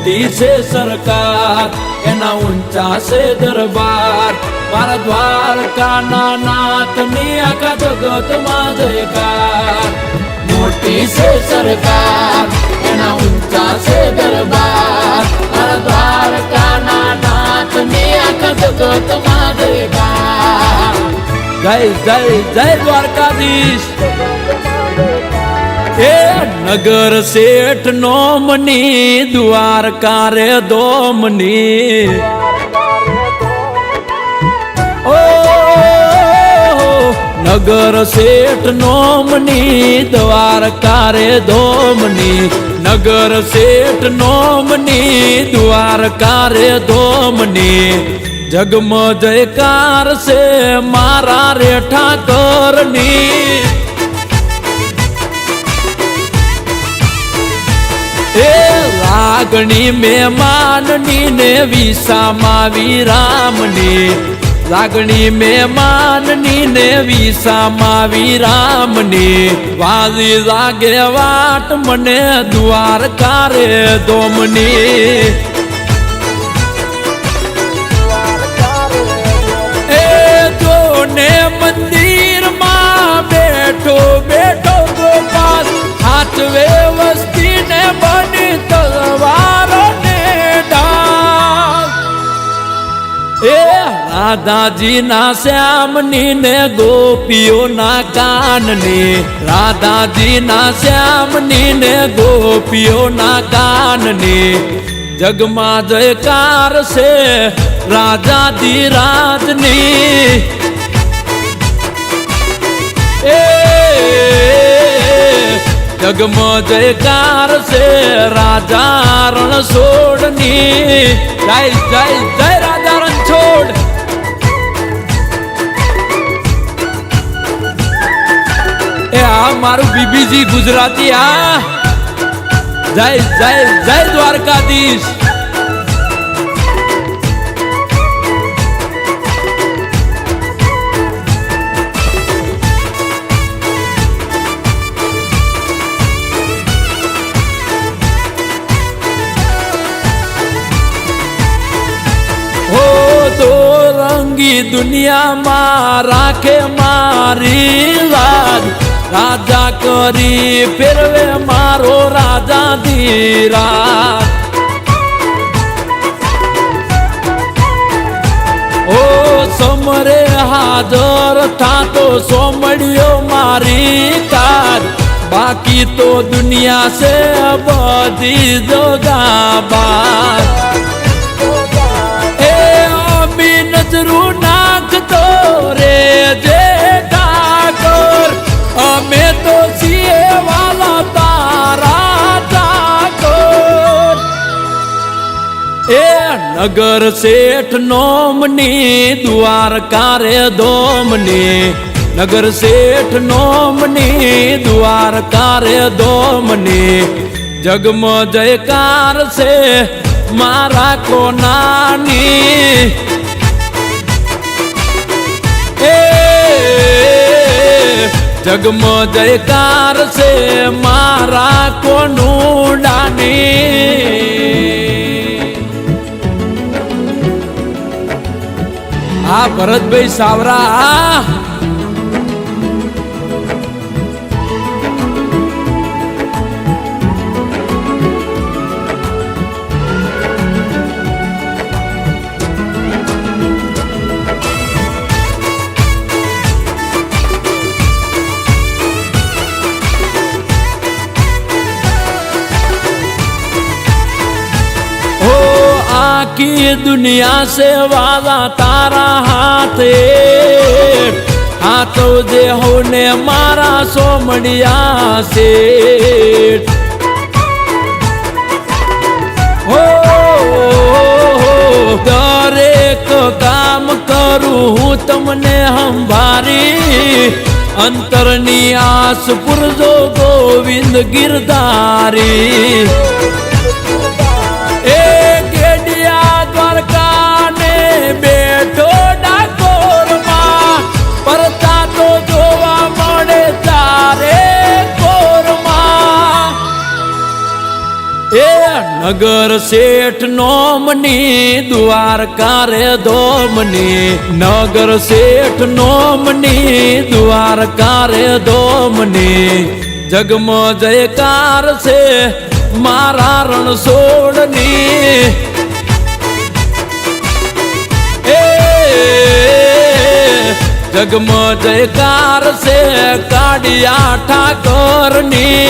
મોટી છે સરકાર એના ઊંચા છે દરબાર મારા દ્વારકાના નાથની આખા જગતમાં જયકાર મોટી છે સરકાર એના ઊંચા છે દરબાર મારા દ્વારકાના નાથની આખા જગતમાં જયકાર જય જય જય દ્વારકાધીશ એ નગર શેઠ નોમની દ્વારકા રે દોમની ઓ નગર શેઠ નોમની દ્વારકા રે દોમની નગર શેઠ નોમની દ્વારકા રે દોમની જગમ જયકાર છે મારા રે ઠાકરની એ લાગણી મહેમાનની ને વિસામાં વિરામની લાગણી મહેમાનની ને વિસામાં વિરામની વાલી લાગે વાટ મને દ્વારકા રે દોમની એ જોને મંદિરમાં બેઠો બેઠો ગોપાલ હાથવે વસ્તીને બની તલવારો ને ઢાલ એ રાધાજીના શ્યામની ને ગોપીઓના કાનની રાધાજીના શ્યામની ને ગોપીઓના કાનની જગમાં જયકાર છે રાજાધિરાજની એ જગમાં જયકાર છે રાજા રણછોડની જય જય જય રાજા રણછોડ એ આ મારું બીબીજી ગુજરાતી આ જય જય જય દ્વારકાધીશ દુનિયામાં રાખે મારી લાજ રાજા કરી ફેરવે મારો રાજા ધીરાજ ઓ સમરે હાજર થાતો સોમડિયો મારી કાજ બાકી તો દુનિયા છે બધી જોગાબાજ નજરું નાખતો રે જે ઠાકોર અમે તો છીએ વાલા તારા ઠાકોર એ નગર શેઠ નોમની દ્વારકા રે દોમની નગર શેઠ નોમની દ્વારકા રે દોમની જગમાં જયકાર છે મારા કોનાની જગમાં જયકાર છે મારા કોનુડાની આ ભરતભાઈ સાવરા की दुनिया से वाला तारा हाथे हाथों जे होने मारा सोमड़िया से हो दरेक काम करूं हूँ तमने हमारी अंतरनी आस पुरजो गोविंद गिरधारी બેઠો ડાકોર માં પરતા તો જોવા મળે તારે કોર માં એ નગર શેઠ નોમની દ્વારકા રે ધોમની નગર શેઠ નોમની દ્વારકા રે ધોમની જગમાં જયકાર છે મારા રણછોડની જગમાં જયકાર છે કાળિયા ઠાકોરની